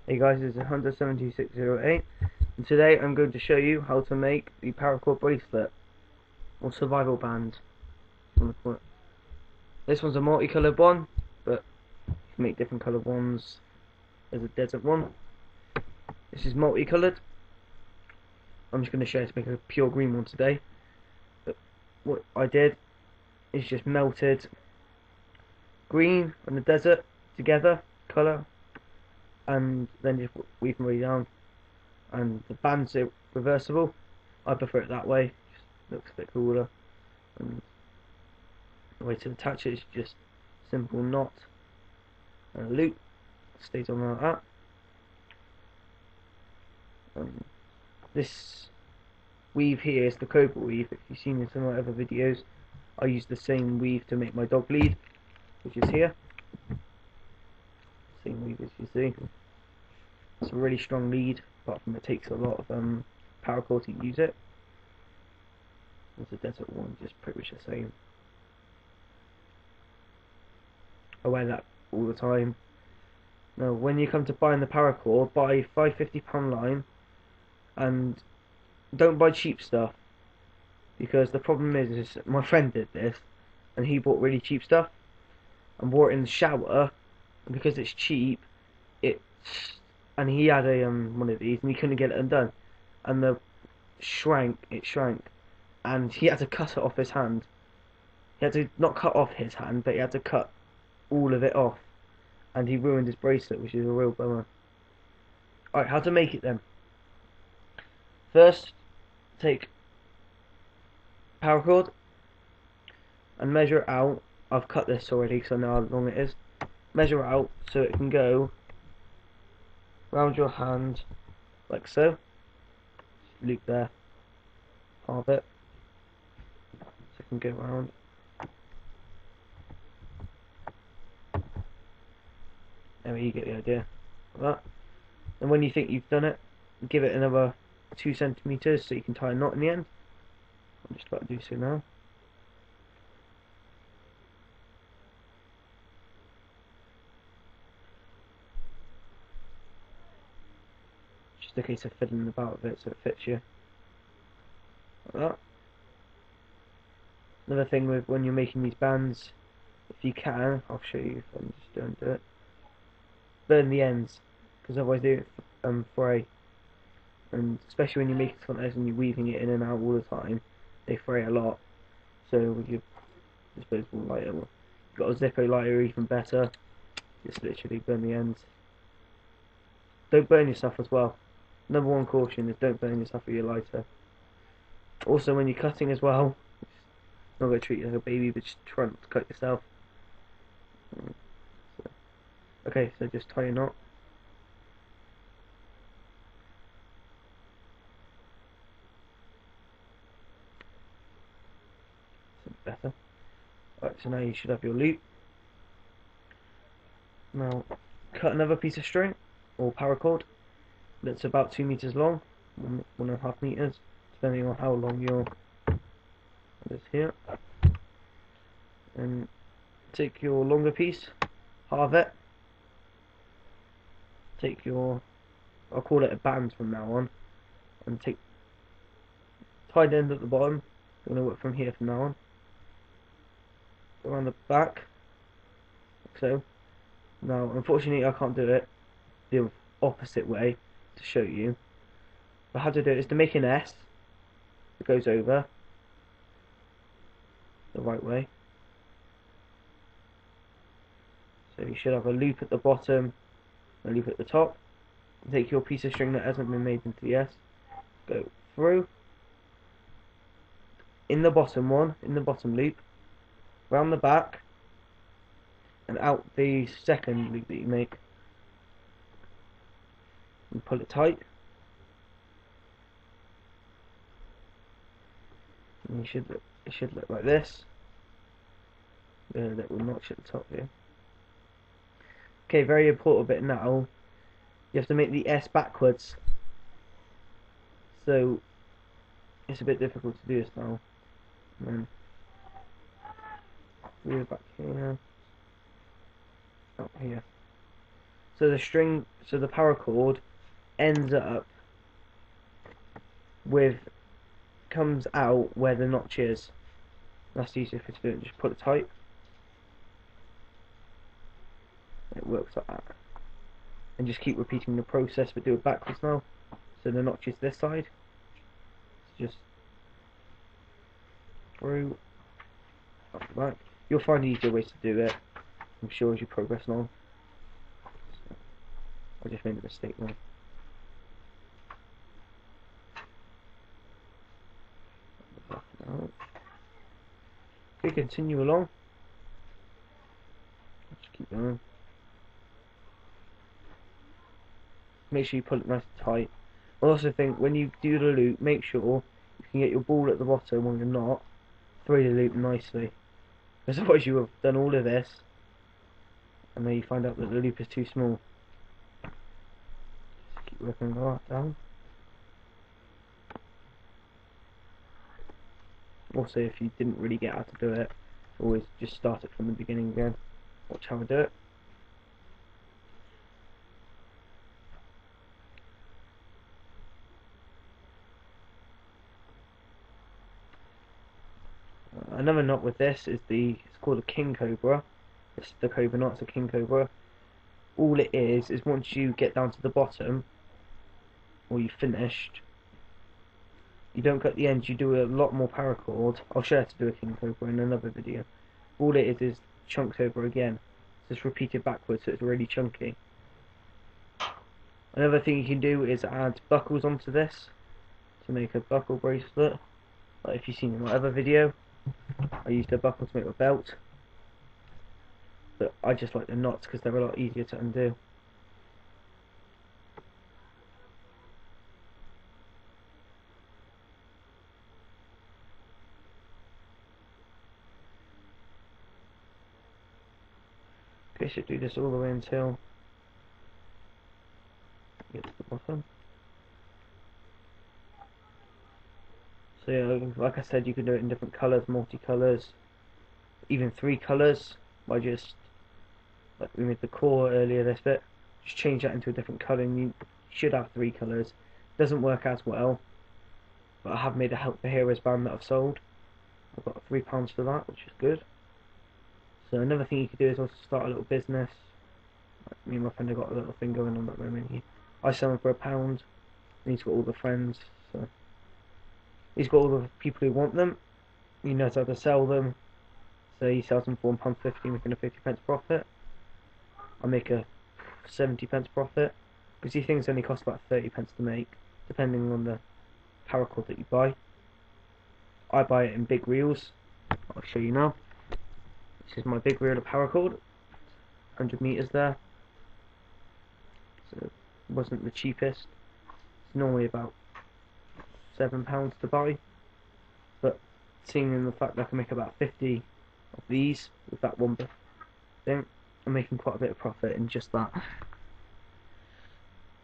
Hey guys, this is 17608 and today I'm going to show you how to make the Paracord bracelet or survival band. This one's a multicoloured one, but you can make different coloured ones. There's a desert one. This is multicoloured. I'm just going to show you how to make a pure green one today. But what I did is just melted green and the desert together, colour, and then just weave them way down. And the band's reversible. I prefer it that way. Just looks a bit cooler. And the way to attach it is just simple knot and a loop. Stays on like that. This weave here is the cobra weave. If you've seen this in my other videos, I use the same weave to make my dog lead, which is here. Same weave as you see. It's a really strong lead, apart from it takes a lot of paracord to use it. There's a desert one, just pretty much the same. I wear that all the time. Now, when you come to buying the paracord, buy £550 line, and don't buy cheap stuff, because the problem is my friend did this, and he bought really cheap stuff, and wore it in the shower, and because it's cheap, and he had a one of these, and he couldn't get it undone, and it shrank, and he had to cut it off his hand. He had to not cut off his hand, but he had to cut all of it off, and he ruined his bracelet, which is a real bummer. Alright, how to make it then? First, take paracord and measure it out. I've cut this already because I know how long it is. Measure it out so it can go round your hand like so. Loop there, halve it, so it can go round. There you get the idea of that. And when you think you've done it, give it another 2 centimeters so you can tie a knot in the end. I'm just about to do so now. Just a case of fiddling about with it so it fits you. Like that. Another thing with when you're making these bands, if you can, I'll show you if I just don't do it. Burn the ends, because otherwise they fray. And especially when you're making something else and you're weaving it in and out all the time, they fray a lot. So with your disposable lighter, you've got a Zippo lighter, even better. Just literally burn the ends. Don't burn yourself as well. Number one caution is don't burn yourself with your lighter. Also, when you're cutting as well, not going to treat you like a baby, but just try not to cut yourself. Okay, so just tie a knot. Better. Alright, so now you should have your loop. Now, cut another piece of string, or paracord, that's about 2 meters long, 1.5 meters, depending on how long your is here. And take your longer piece, halve it. Take your, I'll call it a band from now on, and tie the end at the bottom. I'm going to work from here from now on. Go around the back, like so. Now, unfortunately, I can't do it the opposite way to show you. But how to do it is to make an S that goes over the right way. So you should have a loop at the bottom, a loop at the top. Take your piece of string that hasn't been made into the S, go through, in the bottom one, in the bottom loop, round the back, and out the second loop that you make. And pull it tight. And it should look like this. That will notch at the top here. Okay, very important bit now. You have to make the S backwards. So it's a bit difficult to do this now. And then we're back here. Out here. So the paracord ends up with, comes out where the notch is. That's the easiest way to do it. Just pull it tight. It works like that. And just keep repeating the process, but do it backwards now. So the notch is this side. So just through, up the back. You'll find easier ways to do it, I'm sure, as you progress along. So, I just made a mistake there. Okay, continue along. Just keep going. Make sure you pull it nice and tight. I also think when you do the loop, make sure you can get your ball at the bottom when you're not. Throw the loop nicely. Otherwise you have done all of this and then you find out that the loop is too small. Just keep working that down. Also, if you didn't really get how to do it, always just start it from the beginning again. Watch how I do it. Another knot with this is it's called a king cobra. It's the cobra knot, it's a king cobra. All it is once you get down to the bottom, or you've finished, you don't cut the ends, you do a lot more paracord. I'll show you how to do a king cobra in another video. All it is chunks over again. Just repeat it backwards so it's really chunky. Another thing you can do is add buckles onto this to make a buckle bracelet. Like if you've seen in my other video, I used a buckle to make a belt. But I just like the knots because they're a lot easier to undo. Okay, so do this all the way until you get to the bottom. So yeah, like I said, you can do it in different colours, multicolours, even 3 colours. By just, like we made the core earlier, this bit, just change that into a different colour and you should have 3 colours. Doesn't work as well, but I have made a Help for Heroes band that I've sold. I've got £3 for that, which is good. So another thing you could do is also start a little business. Like me and my friend have got a little thing going on at the moment. I sell them for £1, and he's got all the friends. So he's got all the people who want them. He knows how to sell them. So he sells them for £1.50, making a 50p profit. I make a 70p profit, because these things only cost about 30p to make, depending on the paracord that you buy. I buy it in big reels. I'll show you now. This is my big reel of paracord. 100 meters there. So it wasn't the cheapest. It's normally about £7 to buy. But seeing in the fact that I can make about 50 of these with that one thing, I'm making quite a bit of profit in just that.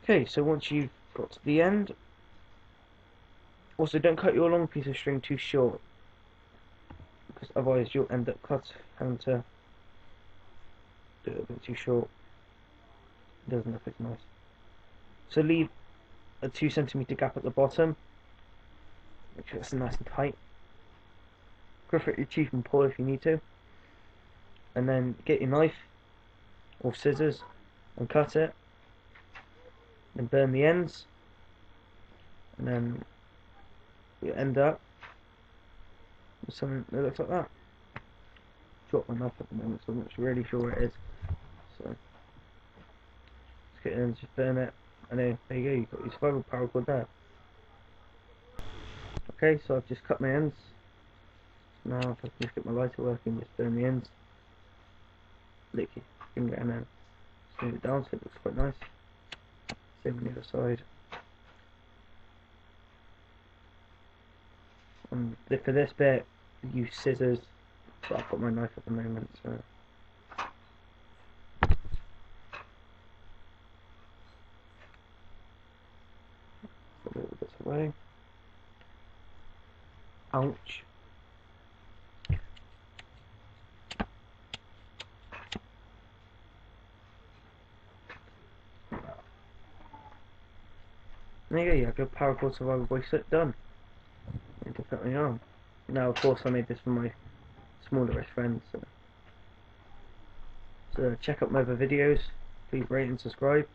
Okay, so once you've got to the end, also don't cut your long piece of string too short, because otherwise you'll end up having to do it a bit too short. It doesn't look as nice. So leave a 2cm gap at the bottom. Make sure it's nice and tight. Grip at your teeth and pull if you need to. And then get your knife or scissors and cut it. Then burn the ends. And then you end up with something that looks like that. Drop my knife at the moment, so I'm not really sure where it is. So let's get in and just burn it. And then there you go, you've got your survival paracord there. Okay, so I've just cut my ends. Now if I can just get my lighter working, just burn the ends. Lick your finger and then smooth it down so it looks quite nice. Same on the other side. And for this bit, use scissors, but I've got my knife at the moment, so. Put a little bit away. Ouch. There you go, you have your Paracord survival bracelet done. You can put on your arm. Now, of course, I made this for my smallerest friends. So check out my other videos. Please rate and subscribe.